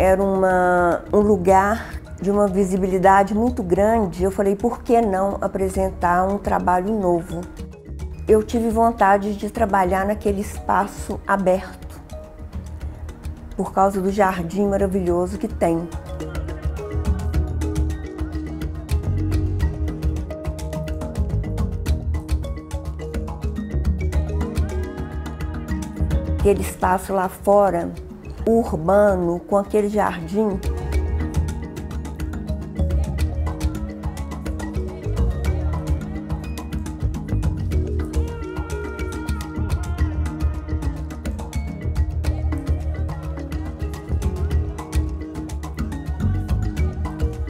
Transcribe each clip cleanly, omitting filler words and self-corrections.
Era um lugar de uma visibilidade muito grande. Eu falei, por que não apresentar um trabalho novo? Eu tive vontade de trabalhar naquele espaço aberto, por causa do jardim maravilhoso que tem. Aquele espaço lá fora, urbano, com aquele jardim.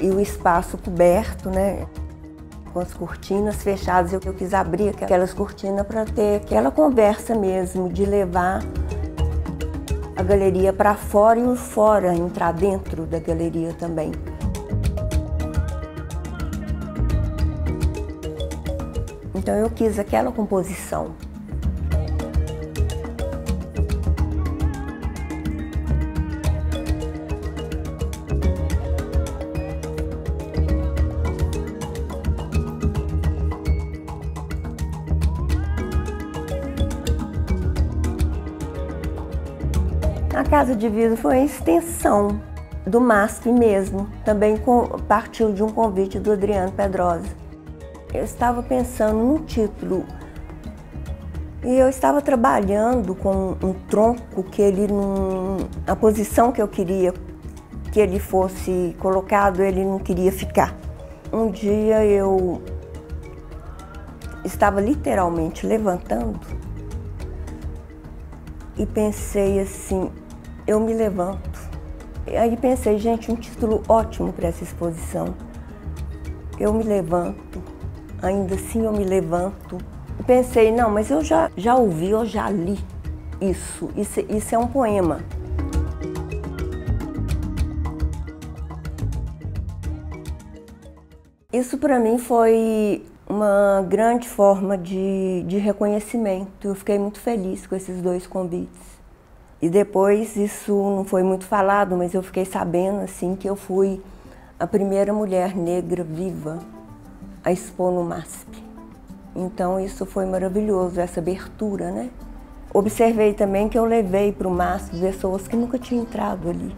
E o espaço coberto, né? Com as cortinas fechadas, eu quis abrir aquelas cortinas para ter aquela conversa mesmo, de levar a galeria para fora e o fora entrar dentro da galeria também. Então eu quis aquela composição. A Casa de Vidro foi a extensão do MASP mesmo, também partiu de um convite do Adriano Pedrosa. Eu estava pensando num título e eu estava trabalhando com um tronco que ele, a posição que eu queria que ele fosse colocado, ele não queria ficar. Um dia eu estava literalmente levantando e pensei assim, eu me levanto. Aí pensei, gente, um título ótimo para essa exposição. Eu me levanto, ainda assim eu me levanto. E pensei, não, mas eu já ouvi, eu já li isso. Isso é um poema. Isso para mim foi uma grande forma de reconhecimento. Eu fiquei muito feliz com esses dois convites. E depois, isso não foi muito falado, mas eu fiquei sabendo assim, que eu fui a primeira mulher negra viva a expor no MASP. Então isso foi maravilhoso, essa abertura, né? Observei também que eu levei para o MASP pessoas que nunca tinham entrado ali.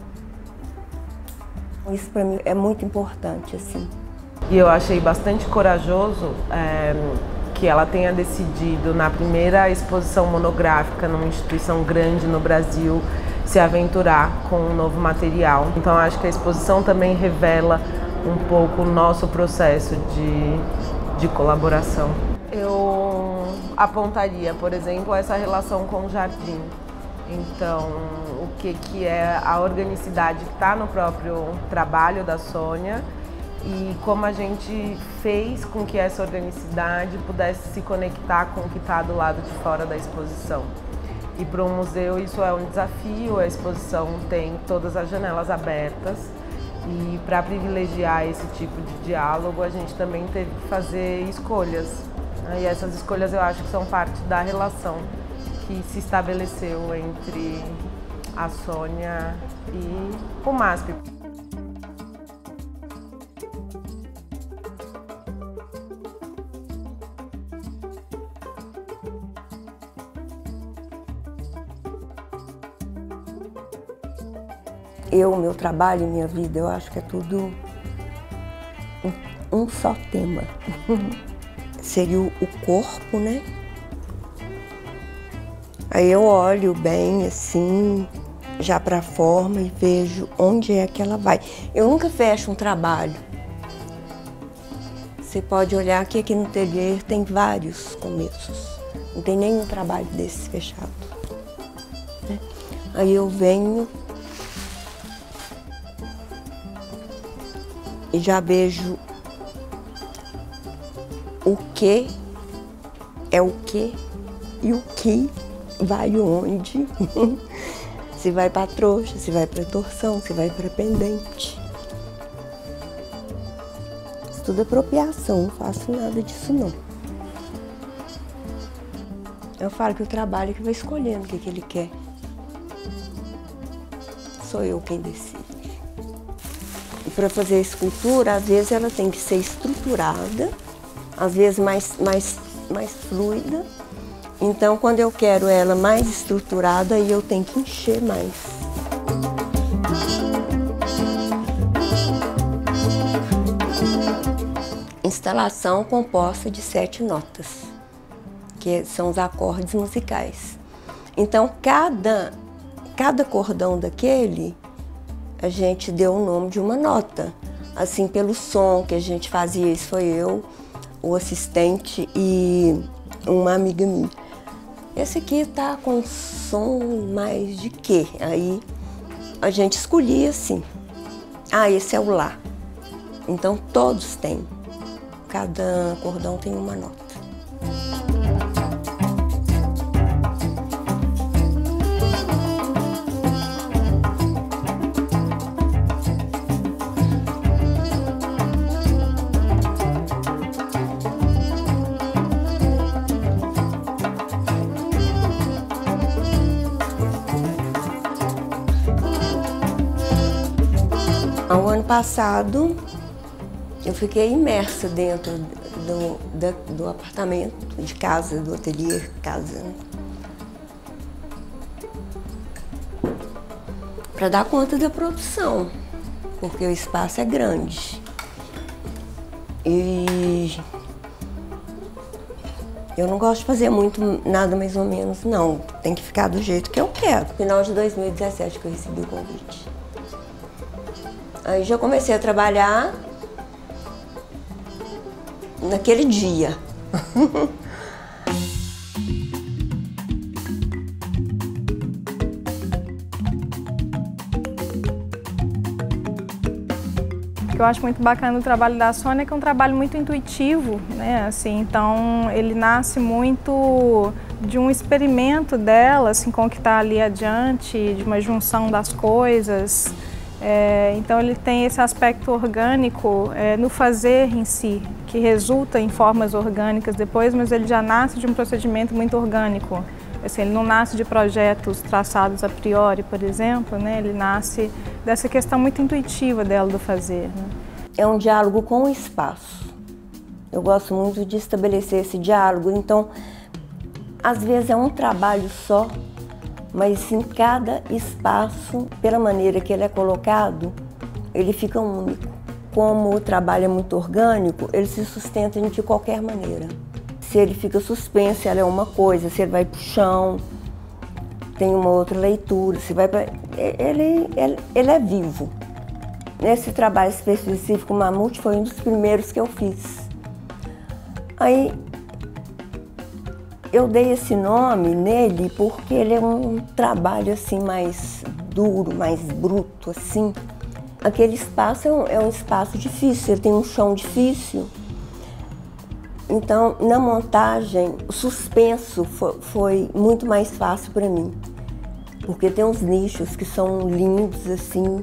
Isso para mim é muito importante, assim. E eu achei bastante corajoso que ela tenha decidido, na primeira exposição monográfica numa instituição grande no Brasil, se aventurar com um novo material. Então acho que a exposição também revela um pouco o nosso processo de colaboração. Eu apontaria, por exemplo, essa relação com o jardim. Então, o que é a organicidade que está no próprio trabalho da Sônia, e como a gente fez com que essa organicidade pudesse se conectar com o que está do lado de fora da exposição. E para um museu isso é um desafio, a exposição tem todas as janelas abertas, e para privilegiar esse tipo de diálogo a gente também teve que fazer escolhas. E essas escolhas eu acho que são parte da relação que se estabeleceu entre a Sônia e o MASP. Meu trabalho e minha vida, eu acho que é tudo um só tema. Seria o corpo, né? Aí eu olho bem assim, já para a forma, e vejo onde é que ela vai. Eu nunca fecho um trabalho. Você pode olhar que aqui no ateliê tem vários começos. Não tem nenhum trabalho desse fechado, né? Aí eu venho e já vejo o que é o que e o que vai onde. Se vai para trouxa, se vai para torção, se vai para pendente. Isso tudo é apropriação, não faço nada disso não. Eu falo que o trabalho é que vai escolhendo o que ele quer. Sou eu quem decide. para fazer a escultura, às vezes ela tem que ser estruturada, às vezes mais fluida. Então, quando eu quero ela mais estruturada, aí eu tenho que encher mais. Instalação composta de 7 notas, que são os acordes musicais. Então, cada cordão daquele, a gente deu o nome de uma nota. Assim, pelo som que a gente fazia, isso foi eu, o assistente e uma amiga minha. Esse aqui tá com som mais de quê? Aí a gente escolhia assim. Ah, esse é o Lá. Então todos têm. Cada cordão tem uma nota. O ano passado, eu fiquei imersa dentro do apartamento, de casa, do ateliê, casa, né? Para dar conta da produção, porque o espaço é grande. E eu não gosto de fazer muito nada mais ou menos, não. Tem que ficar do jeito que eu quero. Final de 2017 que eu recebi o convite. Aí já comecei a trabalhar naquele dia. O que eu acho muito bacana no trabalho da Sônia é que é um trabalho muito intuitivo, né? Assim, então ele nasce muito de um experimento dela, assim, com o que está ali adiante, de uma junção das coisas. Então ele tem esse aspecto orgânico no fazer em si, que resulta em formas orgânicas depois, mas ele já nasce de um procedimento muito orgânico. Assim, ele não nasce de projetos traçados a priori, por exemplo, né? Ele nasce dessa questão muito intuitiva dela do fazer, né? É um diálogo com o espaço. Eu gosto muito de estabelecer esse diálogo, então às vezes é um trabalho só, mas em cada espaço, pela maneira que ele é colocado, ele fica único. Como o trabalho é muito orgânico, ele se sustenta de qualquer maneira. Se ele fica suspenso, ela é uma coisa, se ele vai para o chão, tem uma outra leitura, se vai para... ele é vivo. Nesse trabalho específico, o Mamute foi um dos primeiros que eu fiz. Aí, eu dei esse nome nele porque ele é um trabalho assim mais duro, mais bruto, assim. Aquele espaço é um espaço difícil, ele tem um chão difícil. Então, na montagem, o suspenso foi muito mais fácil para mim, porque tem uns nichos que são lindos, assim.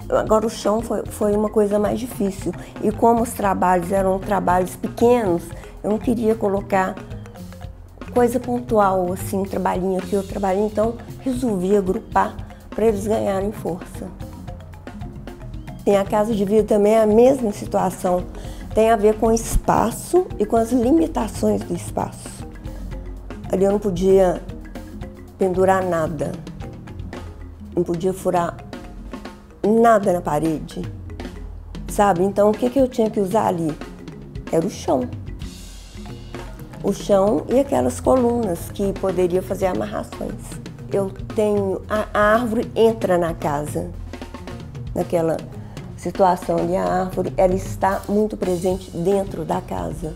Agora, o chão foi uma coisa mais difícil. E como os trabalhos eram trabalhos pequenos, eu não queria colocar coisa pontual, assim, trabalhinho aqui, outro trabalhinho, então resolvi agrupar para eles ganharem força. Tem a Casa de Vida também, é a mesma situação. Tem a ver com o espaço e com as limitações do espaço. Ali eu não podia pendurar nada, não podia furar nada na parede, sabe? Então o que eu tinha que usar ali? Era o chão. O chão e aquelas colunas que poderia fazer amarrações. Eu tenho... A árvore entra na casa, naquela situação ali, a árvore, ela está muito presente dentro da casa.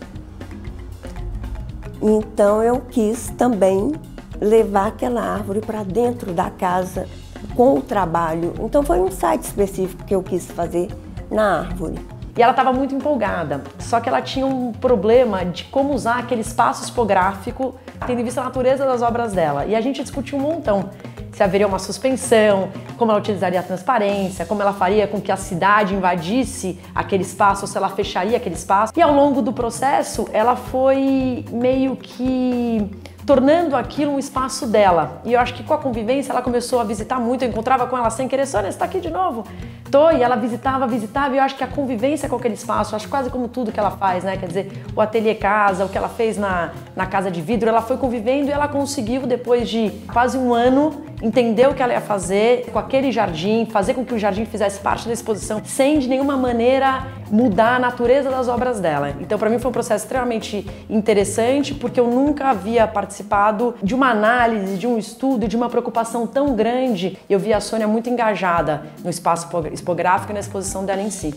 Então eu quis também levar aquela árvore para dentro da casa com o trabalho. Então foi um site específico que eu quis fazer na árvore. E ela estava muito empolgada, só que ela tinha um problema de como usar aquele espaço expográfico, tendo em vista a natureza das obras dela. E a gente discutiu um montão. Se haveria uma suspensão, como ela utilizaria a transparência, como ela faria com que a cidade invadisse aquele espaço, ou se ela fecharia aquele espaço. E ao longo do processo, ela foi meio que tornando aquilo um espaço dela. E eu acho que com a convivência ela começou a visitar muito, eu encontrava com ela sem querer, Sônia, você tá aqui de novo? Tô, e ela visitava, e eu acho que a convivência com aquele espaço, acho quase como tudo que ela faz, né? Quer dizer, o ateliê casa, o que ela fez na casa de vidro, ela foi convivendo e ela conseguiu, depois de quase um ano, entender o que ela ia fazer com aquele jardim, fazer com que o jardim fizesse parte da exposição, sem de nenhuma maneira mudar a natureza das obras dela. Então, para mim foi um processo extremamente interessante, porque eu nunca havia participado de uma análise, de um estudo, de uma preocupação tão grande. Eu vi a Sônia muito engajada no espaço expográfico e na exposição dela em si.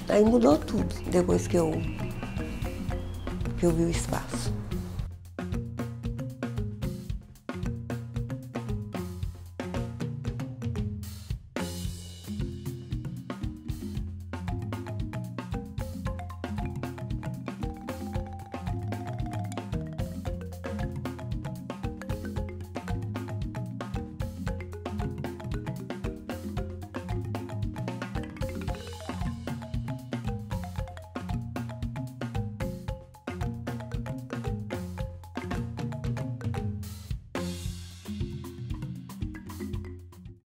Aí mudou tudo depois que eu vi o espaço.